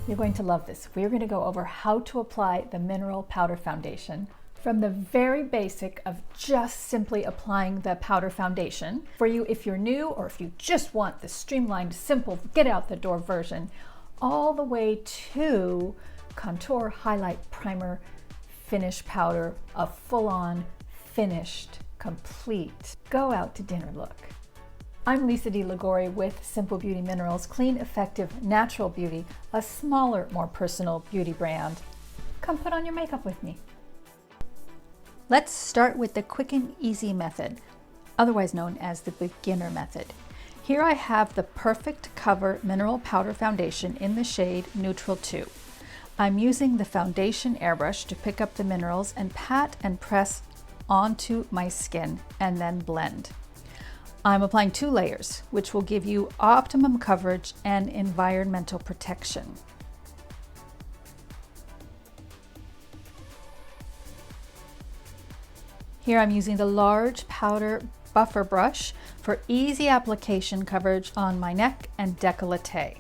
You're going to love this. We're going to go over how to apply the Mineral Powder Foundation. From the very basic of just simply applying the powder foundation, for you if you're new or if you just want the streamlined, simple, get out the door version, all the way to contour, highlight, primer, finish powder, a full-on, finished, complete, go out to dinner look. I'm Lisa DeLigori with Simple Beauty Minerals, clean, effective, natural beauty, a smaller, more personal beauty brand. Come put on your makeup with me. Let's start with the quick and easy method, otherwise known as the beginner method. Here I have the Perfect Cover Mineral Powder Foundation in the shade Neutral 2. I'm using the foundation airbrush to pick up the minerals and pat and press onto my skin and then blend. I'm applying 2 layers, which will give you optimum coverage and environmental protection. Here I'm using the large powder buffer brush for easy application coverage on my neck and décolleté.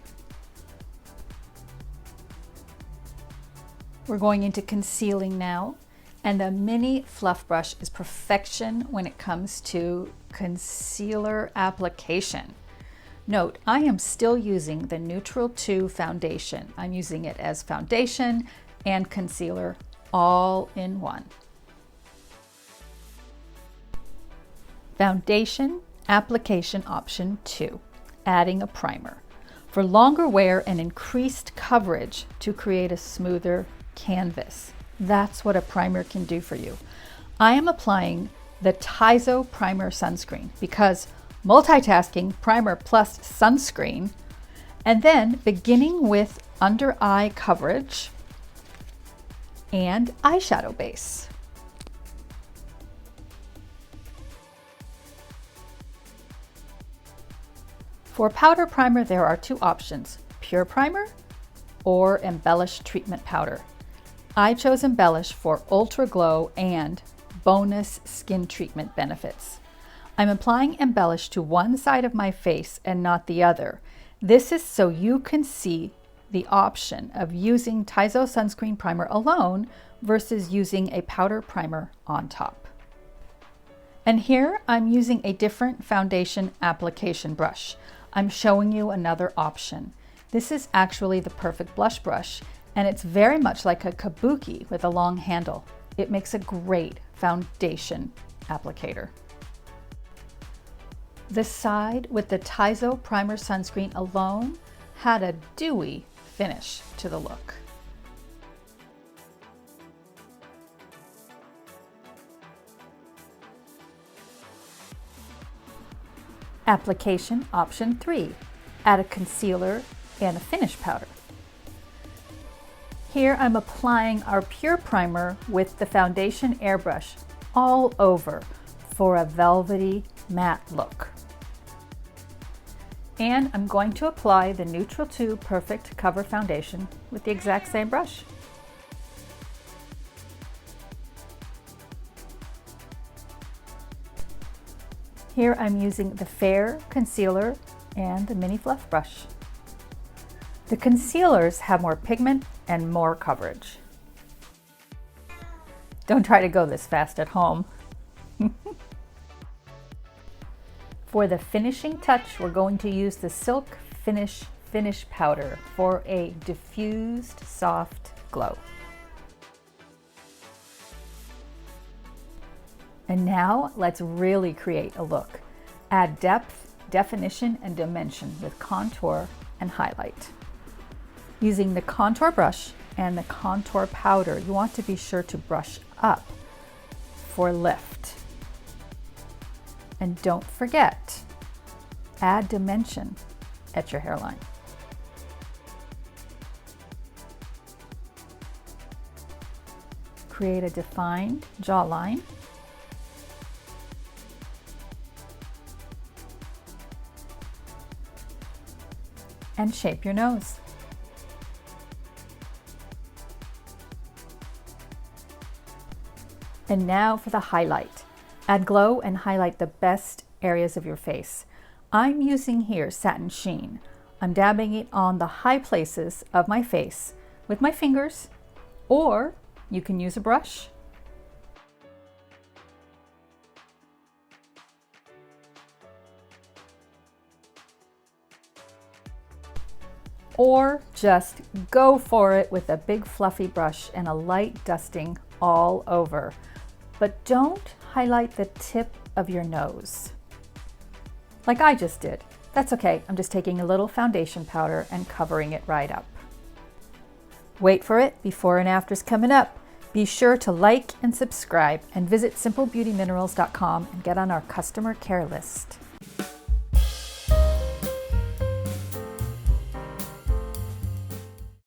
We're going into concealing now, and the mini fluff brush is perfection when it comes to concealer application. Note, I am still using the Neutral 2 foundation. I'm using it as foundation and concealer all in one. Foundation application option 2, adding a primer. For longer wear and increased coverage to create a smoother canvas. That's what a primer can do for you. I am applying the Tizo Primer Sunscreen because multitasking, primer plus sunscreen, and then beginning with under eye coverage and eyeshadow base. For powder primer, there are 2 options, pure primer or embellish treatment powder. I chose embellish for ultra glow and bonus skin treatment benefits. I'm applying embellish to one side of my face and not the other. This is so you can see the option of using Tizo sunscreen primer alone versus using a powder primer on top. And here I'm using a different foundation application brush. I'm showing you another option. This is actually the Perfect Blush Brush, and it's very much like a kabuki with a long handle. It makes a great foundation applicator. The side with the Tizo Primer Sunscreen alone had a dewy finish to the look. Application option 3, add a concealer and a finish powder. Here I'm applying our pure primer with the foundation airbrush all over for a velvety matte look. And I'm going to apply the Neutral 2 Perfect Cover Foundation with the exact same brush. Here I'm using the Fair Concealer and the Mini Fluff Brush. The concealers have more pigment and more coverage. Don't try to go this fast at home. For the finishing touch, we're going to use the Silk Finish Powder for a diffused, soft glow. And now let's really create a look. Add depth, definition, and dimension with contour and highlight. Using the contour brush and the contour powder, you want to be sure to brush up for lift. And don't forget, add dimension at your hairline. Create a defined jawline. And shape your nose. And now for the highlight. Add glow and highlight the best areas of your face. I'm using here Satin Sheen. I'm dabbing it on the high places of my face with my fingers, or you can use a brush. Or just go for it with a big fluffy brush and a light dusting all over. But don't highlight the tip of your nose, like I just did. That's okay, I'm just taking a little foundation powder and covering it right up. Wait for it, before and after's coming up. Be sure to like and subscribe and visit simplebeautyminerals.com and get on our customer care list.